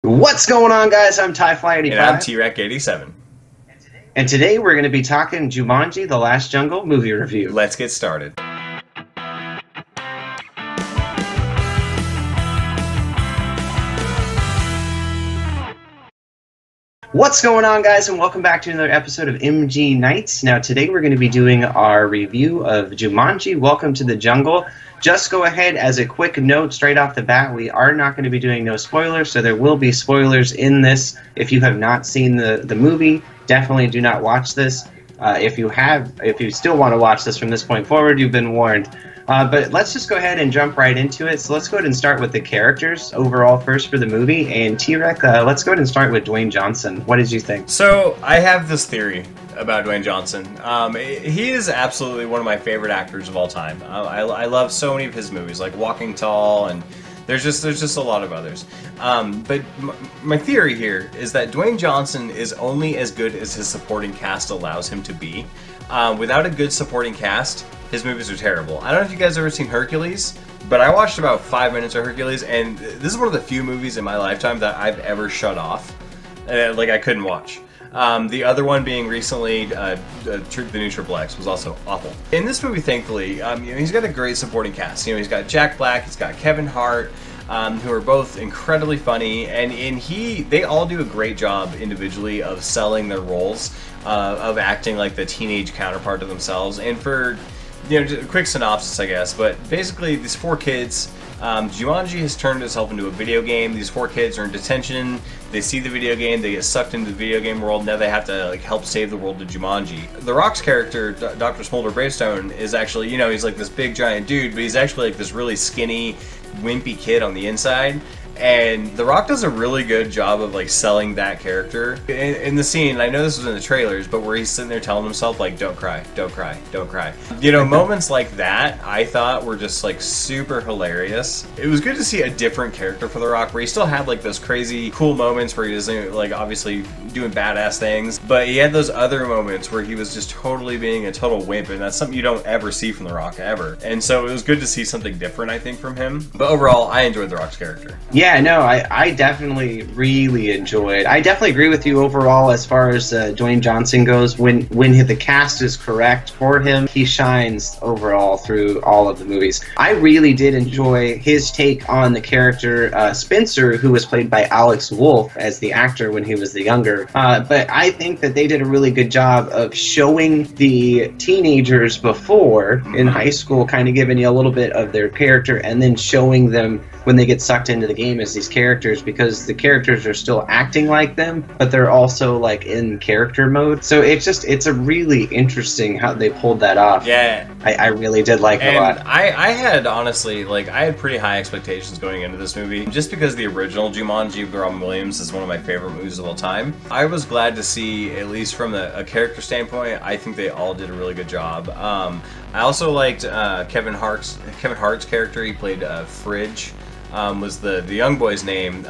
What's going on, guys? I'm TieFly85. And I'm T-Rec87. And today we're going to be talking Jumanji, The Last Jungle movie review. Let's get started. What's going on, guys, and welcome back to another episode of MG Nights. Now, today we're going to be doing our review of Jumanji, Welcome to the Jungle. Just go ahead, as a quick note straight off the bat, we are not going to be doing no spoilers, so there will be spoilers in this. If you have not seen the movie, definitely do not watch this. If you still want to watch this from this point forward, you've been warned. But let's just go ahead and jump right into it. So let's go ahead and start with the characters overall first for the movie. And T-Rec, let's go ahead and start with Dwayne Johnson. What did you think? So I have this theory about Dwayne Johnson. He is absolutely one of my favorite actors of all time. I love so many of his movies, like Walking Tall, and there's just a lot of others. But my theory here is that Dwayne Johnson is only as good as his supporting cast allows him to be. Without a good supporting cast, his movies are terrible. I don't know if you guys have ever seen Hercules, but I watched about 5 minutes of Hercules, and this is one of the few movies in my lifetime that I've ever shut off. Like, I couldn't watch. The other one being recently, the new Triple X was also awful. In this movie, thankfully, he's got a great supporting cast. He's got Jack Black, he's got Kevin Hart, who are both incredibly funny, and they all do a great job individually of selling their roles, of acting like the teenage counterpart to themselves. And for, just a quick synopsis, I guess, but basically these four kids, Jumanji has turned itself into a video game. These four kids are in detention. They see the video game, they get sucked into the video game world, now they have to help save the world of Jumanji. The Rock's character, Dr. Smolder Bravestone, is actually, he's like this big giant dude, but he's actually like this really skinny, wimpy kid on the inside. And The Rock does a really good job of selling that character. In the scene, I know this was in the trailers, but where he's sitting there telling himself don't cry, don't cry, don't cry. Moments like that I thought were just super hilarious. It was good to see a different character for The Rock, where he still had those crazy cool moments where he was obviously doing badass things, but he had those other moments where he was just totally being a total wimp, and that's something you don't ever see from The Rock ever. And so it was good to see something different, I think, from him. But overall, I enjoyed The Rock's character. Yeah, no, I definitely really enjoyed. I definitely agree with you overall as far as Dwayne Johnson goes. When the cast is correct for him, he shines overall through all of the movies. I really did enjoy his take on the character Spencer, who was played by Alex Wolff as the actor when he was the younger. But I think that they did a really good job of showing the teenagers before in high school, kind of giving you a little bit of their character, and then showing them when they get sucked into the game as these characters, because the characters are still acting like them, but they're also in character mode. So it's a really interesting how they pulled that off. Yeah, I really did like it a lot. I had honestly I had pretty high expectations going into this movie, just because the original Jumanji with Robin Williams is one of my favorite movies of all time. I was glad to see, at least from a character standpoint, I think they all did a really good job. I also liked Kevin Hart's character. He played Fridge. Was the young boy's name.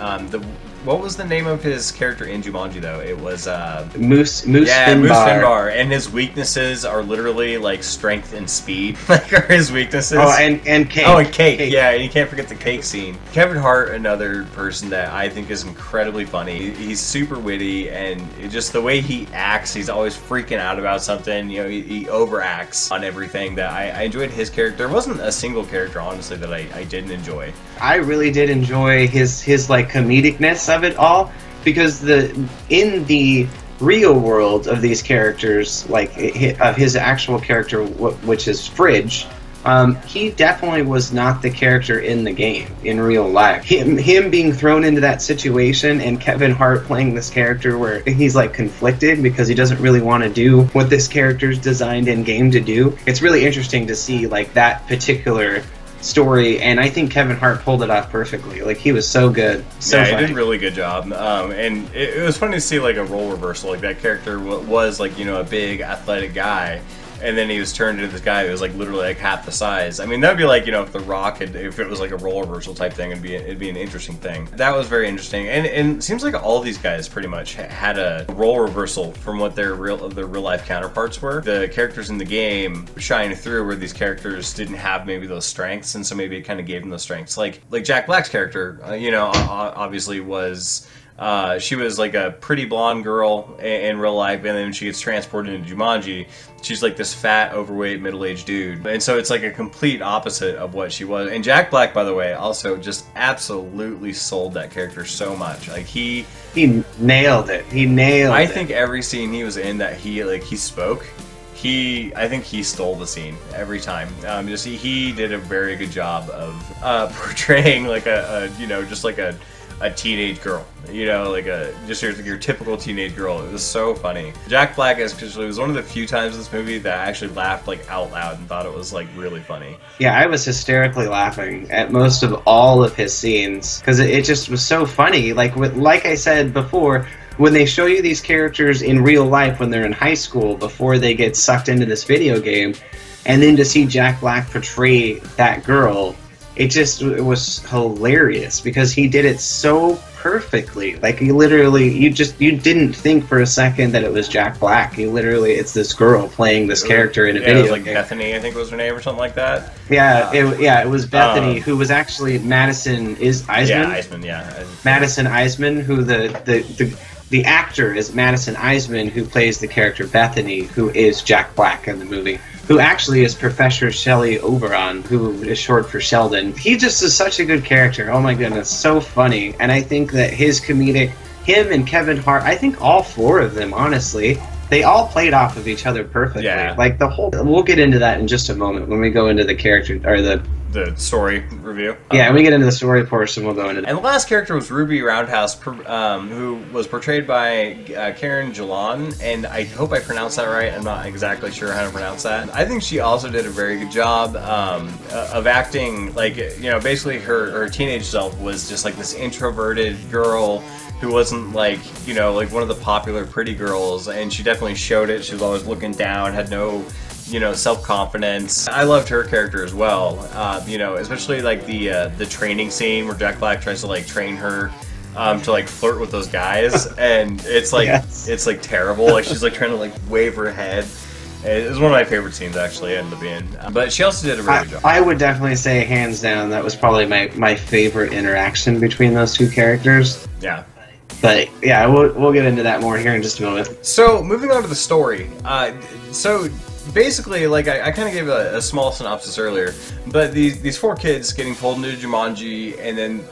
What was the name of his character in Jumanji, though? It was Moose Finbar. Moose Finbar. And his weaknesses are literally strength and speed. Are his weaknesses. Oh, and cake. Oh, and cake. Yeah, and you can't forget the cake scene. Kevin Hart, another person that I think is incredibly funny. He's super witty, and just the way he acts, he's always freaking out about something. He overacts on everything. That I enjoyed his character. There wasn't a single character, honestly, that I didn't enjoy. I really did enjoy his comedicness of it all, because in the real world of these characters, of his actual character, which is Fridge, he definitely was not the character in the game in real life. Him being thrown into that situation, and Kevin Hart playing this character where he's conflicted because he doesn't really want to do what this character's designed in game to do. It's really interesting to see that particular story, and I think Kevin Hart pulled it off perfectly. He was so good. So yeah, he did a really good job. And it was funny to see a role reversal. That character was a big athletic guy, and then he was turned into this guy who was literally half the size. I mean, that would be if The Rock if it was a role reversal type thing, it'd be an interesting thing. That was very interesting, and it seems like all these guys pretty much had a role reversal from what their real life counterparts were. The characters in the game shine through where these characters didn't have maybe those strengths, and so maybe it kind of gave them those strengths. Like Jack Black's character, obviously was She was like a pretty blonde girl in real life, and then when she gets transported into Jumanji, she's like this fat, overweight, middle-aged dude. And so it's like a complete opposite of what she was. And Jack Black, by the way, also just absolutely sold that character so much. Like he nailed it. He nailed it. I think every scene he was in that he spoke, I think he stole the scene every time. He did a very good job of portraying like just like a teenage girl, like your typical teenage girl. It was so funny. Jack Black especially was one of the few times in this movie that I actually laughed like out loud and thought it was like really funny. Yeah, I was hysterically laughing at most of all of his scenes because it just was so funny. Like I said before, when they show you these characters in real life when they're in high school before they get sucked into this video game, and then to see Jack Black portray that girl, it was hilarious because he did it so perfectly. Like you didn't think for a second that it was Jack Black. it's this girl playing this character in a video. It was like Bethany, I think was her name or something like that. Yeah, it was Bethany, who was actually Madison Iseman. Yeah, Iseman, yeah. Madison Iseman, who the actor is Madison Iseman, who plays the character Bethany, who is Jack Black in the movie, who actually is Professor Shelley Oberon, who is short for Sheldon. He just is such a good character. Oh my goodness, so funny. And I think that him and Kevin Hart, I think all four of them, honestly, they all played off of each other perfectly. Yeah. Like we'll get into that in just a moment when we go into the character, or the story review. Yeah, when we get into the story portion, we'll go into that. And the last character was Ruby Roundhouse, who was portrayed by Karen Gillan, and I hope I pronounced that right. I'm not exactly sure how to pronounce that. I think she also did a very good job of acting. Like, basically her teenage self was just like this introverted girl who wasn't like one of the popular pretty girls, and she definitely showed it. She was always looking down, had no self-confidence. I loved her character as well. Especially like the training scene where Jack Black tries to like train her to like flirt with those guys, and it's like it's like terrible. Like she's like trying to like wave her head. It was one of my favorite scenes actually, ended up being. But she also did a really good job. I would definitely say hands down that was probably my favorite interaction between those two characters. Yeah. But yeah, we'll get into that more here in just a moment. So moving on to the story. So basically, like I kind of gave a small synopsis earlier, but these four kids getting pulled into Jumanji, and then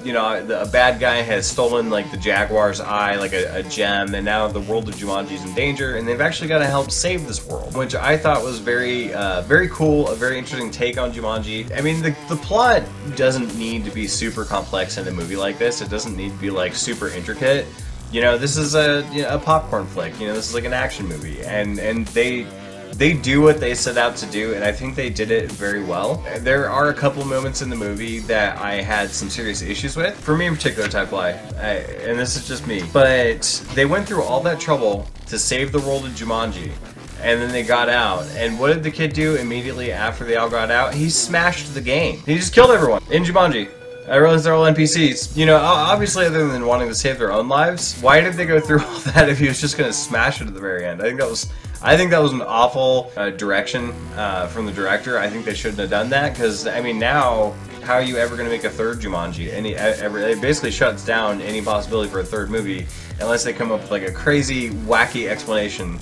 a bad guy has stolen like the Jaguar's eye, like a gem, and now the world of Jumanji is in danger, and they've actually got to help save this world, which I thought was very cool, a very interesting take on Jumanji. I mean, the plot doesn't need to be super complex in a movie like this. It doesn't need to be like super intricate. This is a popcorn flick. This is like an action movie, and they do what they set out to do, and I think they did it very well. There are a couple moments in the movie that I had some serious issues with. For me in particular, Ty Fly, and this is just me, but they went through all that trouble to save the world of Jumanji, and then they got out, and what did the kid do immediately after they all got out? He smashed the game. He just killed everyone in Jumanji. I realize they're all NPCs. Obviously, other than wanting to save their own lives, why did they go through all that if he was just going to smash it at the very end? I think that was an awful direction from the director. I think they shouldn't have done that, because I mean, now how are you ever going to make a third Jumanji? It basically shuts down any possibility for a third movie unless they come up with like a crazy, wacky explanation.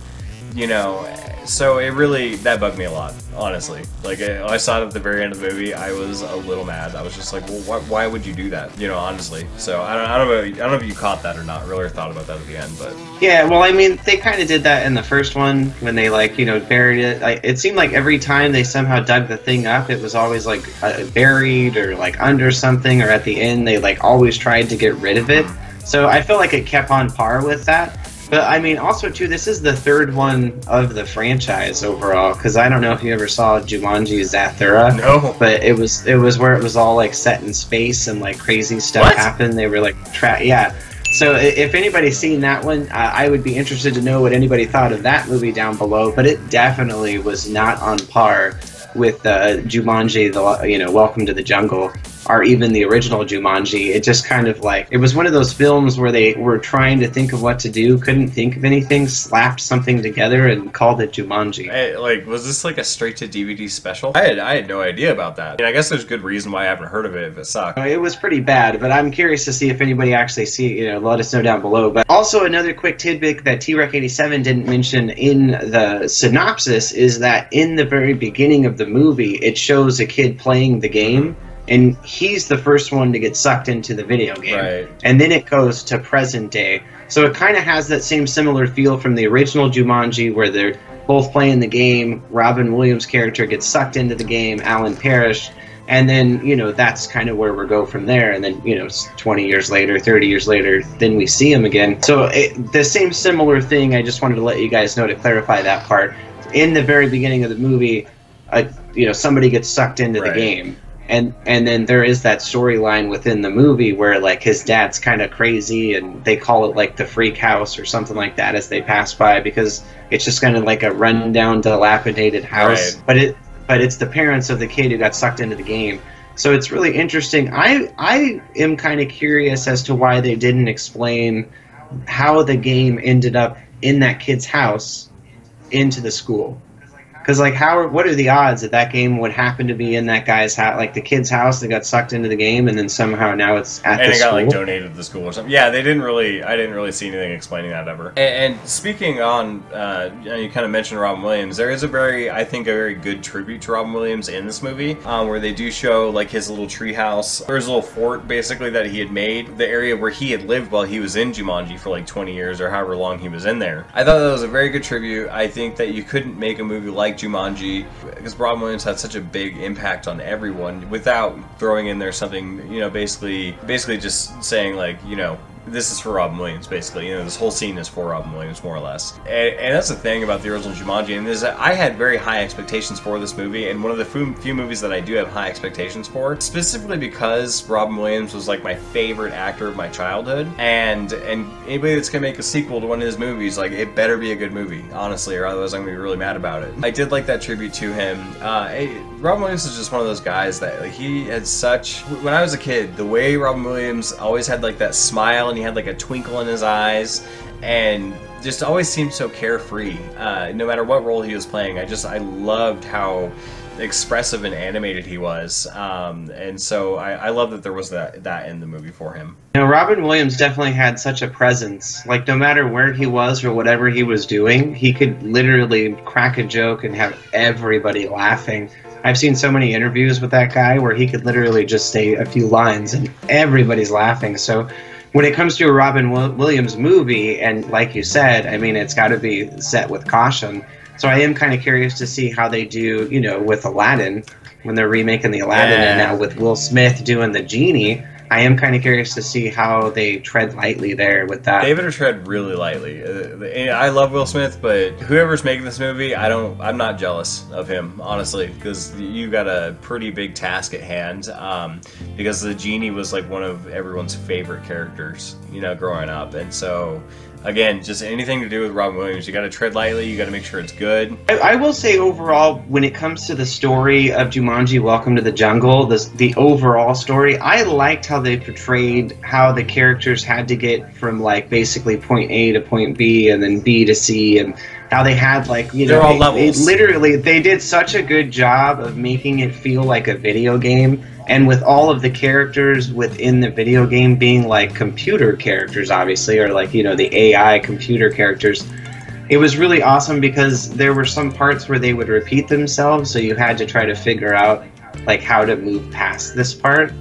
So that bugged me a lot, honestly. Like, I saw it at the very end of the movie, I was a little mad. I was just like, well, why would you do that? Honestly. So I don't know if you caught that or not, really, or thought about that at the end, but yeah. Well, I mean, they kind of did that in the first one when they buried it. It seemed like every time they somehow dug the thing up, it was always like buried or like under something, or at the end they like always tried to get rid of it. So I feel like it kept on par with that. But I mean, also too, this is the third one of the franchise overall. Because I don't know if you ever saw Jumanji Zathura. No. But it was where it was all like set in space and like crazy stuff happened. They were like yeah. So if anybody's seen that one, I would be interested to know what anybody thought of that movie down below. But it definitely was not on par with Jumanji, Welcome to the Jungle. or even the original Jumanji. It just kind of like, it was one of those films where they were trying to think of what to do, couldn't think of anything, slapped something together and called it Jumanji. Like, was this like a straight to DVD special? I had no idea about that. I mean, I guess there's good reason why I haven't heard of it if it sucked. It was pretty bad, but I'm curious to see if anybody actually let us know down below. But also another quick tidbit that T-Rec87 didn't mention in the synopsis is that in the very beginning of the movie, it shows a kid playing the game, and he's the first one to get sucked into the video game. Right. And then it goes to present day. So it kind of has that same similar feel from the original Jumanji, where they're both playing the game. Robin Williams' character gets sucked into the game, Alan Parrish, and then, that's kind of where we go from there. And then, 20 years later, 30 years later, then we see him again. So the same similar thing, I just wanted to let you guys know to clarify that part. In the very beginning of the movie, somebody gets sucked into the game. And then there is that storyline within the movie where, like, his dad's kind of crazy, and they call it, like, the freak house or something like that as they pass by, because it's just kind of like a rundown, dilapidated house. Right. But it's the parents of the kid who got sucked into the game. So it's really interesting. I am kind of curious as to why they didn't explain how the game ended up in that kid's house into the school. Because, like, what are the odds that game would happen to be in that guy's house, like the kid's house that got sucked into the game, and then somehow now it's at the school? And it got, like, donated to the school or something. Yeah, I didn't really see anything explaining that ever. And speaking on, you kind of mentioned Robin Williams, there is a very good tribute to Robin Williams in this movie, where they do show, like, his little tree house, or his little fort, basically, that he had made, the area where he had lived while he was in Jumanji for, like, 20 years, or however long he was in there. I thought that was a very good tribute. I think that you couldn't make a movie like Jumanji, because Robin Williams had such a big impact on everyone, without throwing in there something, basically just saying, like, this is for Robin Williams, basically. This whole scene is for Robin Williams, more or less. And that's the thing about the original Jumanji, and is that I had very high expectations for this movie, and one of the few movies that I do have high expectations for, specifically because Robin Williams was, like, my favorite actor of my childhood, and anybody that's gonna make a sequel to one of his movies, like, it better be a good movie, honestly, or otherwise I'm gonna be really mad about it. I did like that tribute to him. Robin Williams is just one of those guys that, like, he had such... When I was a kid, the way Robin Williams always had, like, that smile, and he had, like, a twinkle in his eyes, and just always seemed so carefree, no matter what role he was playing. I loved how expressive and animated he was, and so I love that there was that in the movie for him. Robin Williams definitely had such a presence. Like, no matter where he was or whatever he was doing, he could literally crack a joke and have everybody laughing. I've seen so many interviews with that guy where he could literally just say a few lines and everybody's laughing. So when it comes to a Robin Williams movie, and like you said, I mean, it's got to be set with caution. So I am kind of curious to see how they do, with Aladdin, when they're remaking the Aladdin, and now with Will Smith doing the genie. I am kind of curious to see how they tread lightly there with that. They better tread really lightly. I love Will Smith, but whoever's making this movie, I'm not jealous of him, honestly, because you got a pretty big task at hand. Because the genie was, like, one of everyone's favorite characters, growing up, and so. Again, just anything to do with Robin Williams, you got to tread lightly, you got to make sure it's good. I will say overall, when it comes to the story of Jumanji Welcome to the Jungle, the overall story, I liked how they portrayed how the characters had to get from, like, basically point A to point B and then B to C, and how they had, like, they're all levels. They did such a good job of making it feel like a video game. And with all of the characters within the video game being, like, computer characters, obviously, or, like, the AI computer characters, it was really awesome because there were some parts where they would repeat themselves, so you had to try to figure out, like, how to move past this part.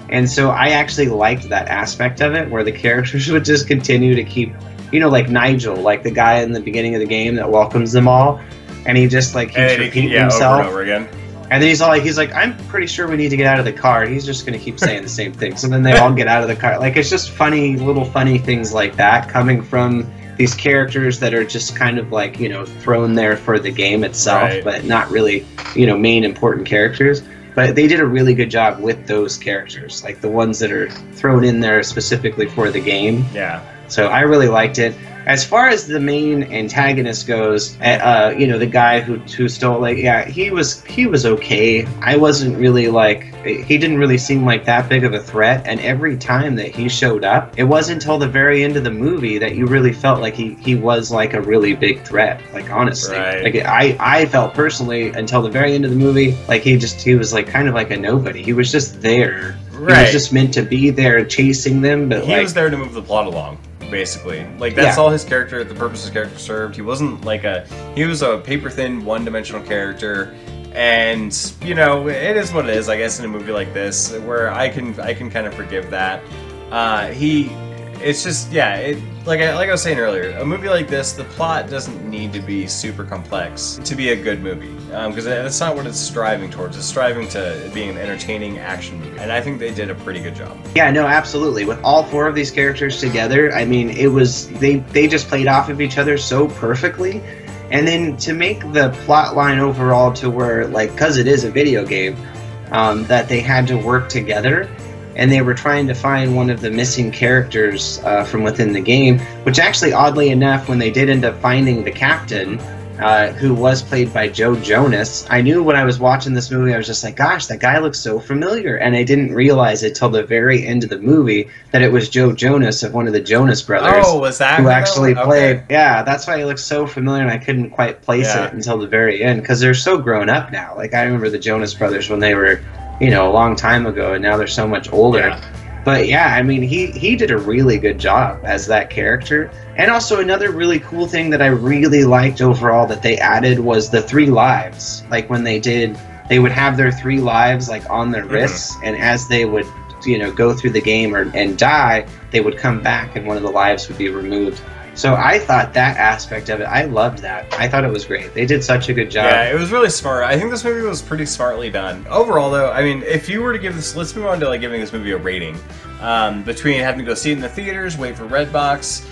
And so I actually liked that aspect of it, where the characters would just continue to keep, like Nigel, like the guy in the beginning of the game that welcomes them all, and he just, like, keeps repeating himself. Over and over again. And then he's like, I'm pretty sure we need to get out of the car. He's just going to keep saying the same thing. So then they all get out of the car. Like, it's just little funny things like that coming from these characters that are just kind of, like, thrown there for the game itself, right, but not really, main important characters. But they did a really good job with those characters, like the ones that are thrown in there specifically for the game. Yeah. So I really liked it. As far as the main antagonist goes, you know, the guy who stole, like, yeah, he was okay. I wasn't really like, he didn't really seem like that big of a threat. And every time that he showed up, it wasn't until the very end of the movie that you really felt like he was like a really big threat. Like, honestly, Right. like I felt personally until the very end of the movie, like he was like kind of like a nobody. He was just there. Right. He was just meant to be there chasing them, but He like, was there to move the plot along, basically. Like, that's Yeah. all his character, the purpose his character served. He wasn't like he was a paper-thin, one-dimensional character. And, you know, it is what it is, I guess, in a movie like this, where I can kind of forgive that. It's just, yeah, like I was saying earlier, a movie like this, the plot doesn't need to be super complex to be a good movie, because that's not what it's striving towards. It's striving to being an entertaining action movie, and I think they did a pretty good job. Yeah, no, absolutely. With all four of these characters together, I mean, it was they just played off of each other so perfectly. And then to make the plot line overall to where, like, because it is a video game, that they had to work together, and they were trying to find one of the missing characters from within the game, which actually, oddly enough, when they did end up finding the captain, who was played by Joe Jonas, I knew when I was watching this movie, I was just like, gosh, that guy looks so familiar. And I didn't realize it till the very end of the movie that it was Joe Jonas of one of the Jonas Brothers. Oh, was that who him? actually Okay. played? Yeah, that's why he looks so familiar, and I couldn't quite place Yeah. it until the very end, because they're so grown up now. Like, I remember the Jonas Brothers when they were, you know, a long time ago, and now they're so much older. Yeah. But yeah, I mean, he did a really good job as that character. And also another really cool thing that I really liked overall that they added was the 3 lives. Like, when they would have their 3 lives like on their wrists, and as they would, you know, go through the game and die, they would come back and one of the lives would be removed. So I thought that aspect of it, I loved that. I thought it was great. They did such a good job. Yeah, it was really smart. I think this movie was pretty smartly done. Overall, though, I mean, if you were to give this, let's move on to like giving this movie a rating. Between having to go see it in the theaters, wait for Redbox,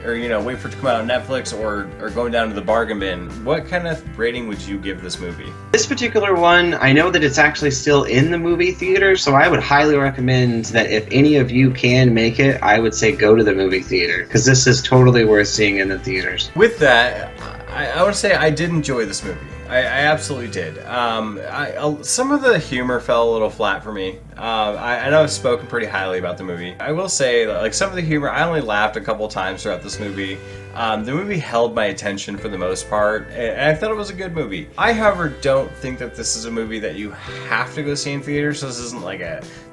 or, you know, wait for it to come out on Netflix, or going down to the bargain bin, what kind of rating would you give this movie? This particular one, I know that it's actually still in the movie theater, so I would highly recommend that if any of you can make it, I would say go to the movie theater, because this is totally worth seeing in the theaters. With that, I would say I did enjoy this movie. I absolutely did. Some of the humor fell a little flat for me. I know I've spoken pretty highly about the movie. I will say that, like, some of the humor, I only laughed a couple times throughout this movie. The movie held my attention for the most part, and I thought it was a good movie. I, however, don't think that this is a movie that you have to go see in theaters. So this isn't like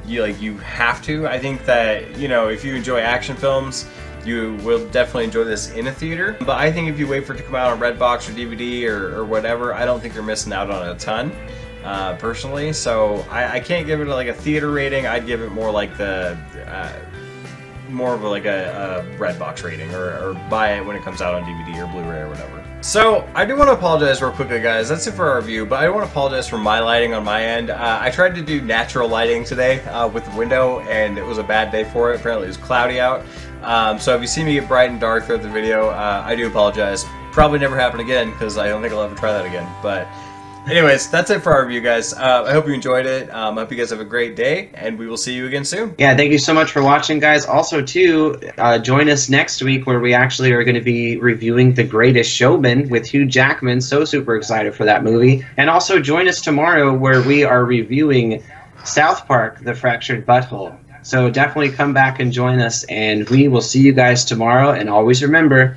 you have to. I think that, you know, if you enjoy action films, you will definitely enjoy this in a theater. But I think if you wait for it to come out on Redbox or DVD or whatever, I don't think you're missing out on a ton, personally. So I can't give it like a theater rating. I'd give it more like the more of like a Redbox rating, or buy it when it comes out on DVD or Blu-ray or whatever. So I do want to apologize real quickly, guys. That's it for our review, but I want to apologize for my lighting on my end. I tried to do natural lighting today with the window, and it was a bad day for it. Apparently it was cloudy out. So if you see me get bright and dark throughout the video, I do apologize. Probably never happen again, because I don't think I'll ever try that again. But anyways, that's it for our review, guys. I hope you enjoyed it. I hope you guys have a great day, and we will see you again soon. Yeah, thank you so much for watching, guys. Also, too, join us next week where we actually are going to be reviewing The Greatest Showman with Hugh Jackman. So super excited for that movie. And also join us tomorrow where we are reviewing South Park, The Fractured Butthole. So definitely come back and join us, and we will see you guys tomorrow. And always remember,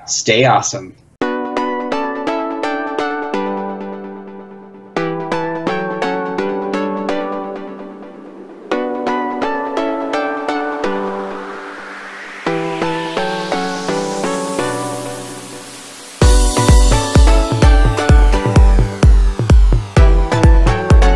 stay awesome.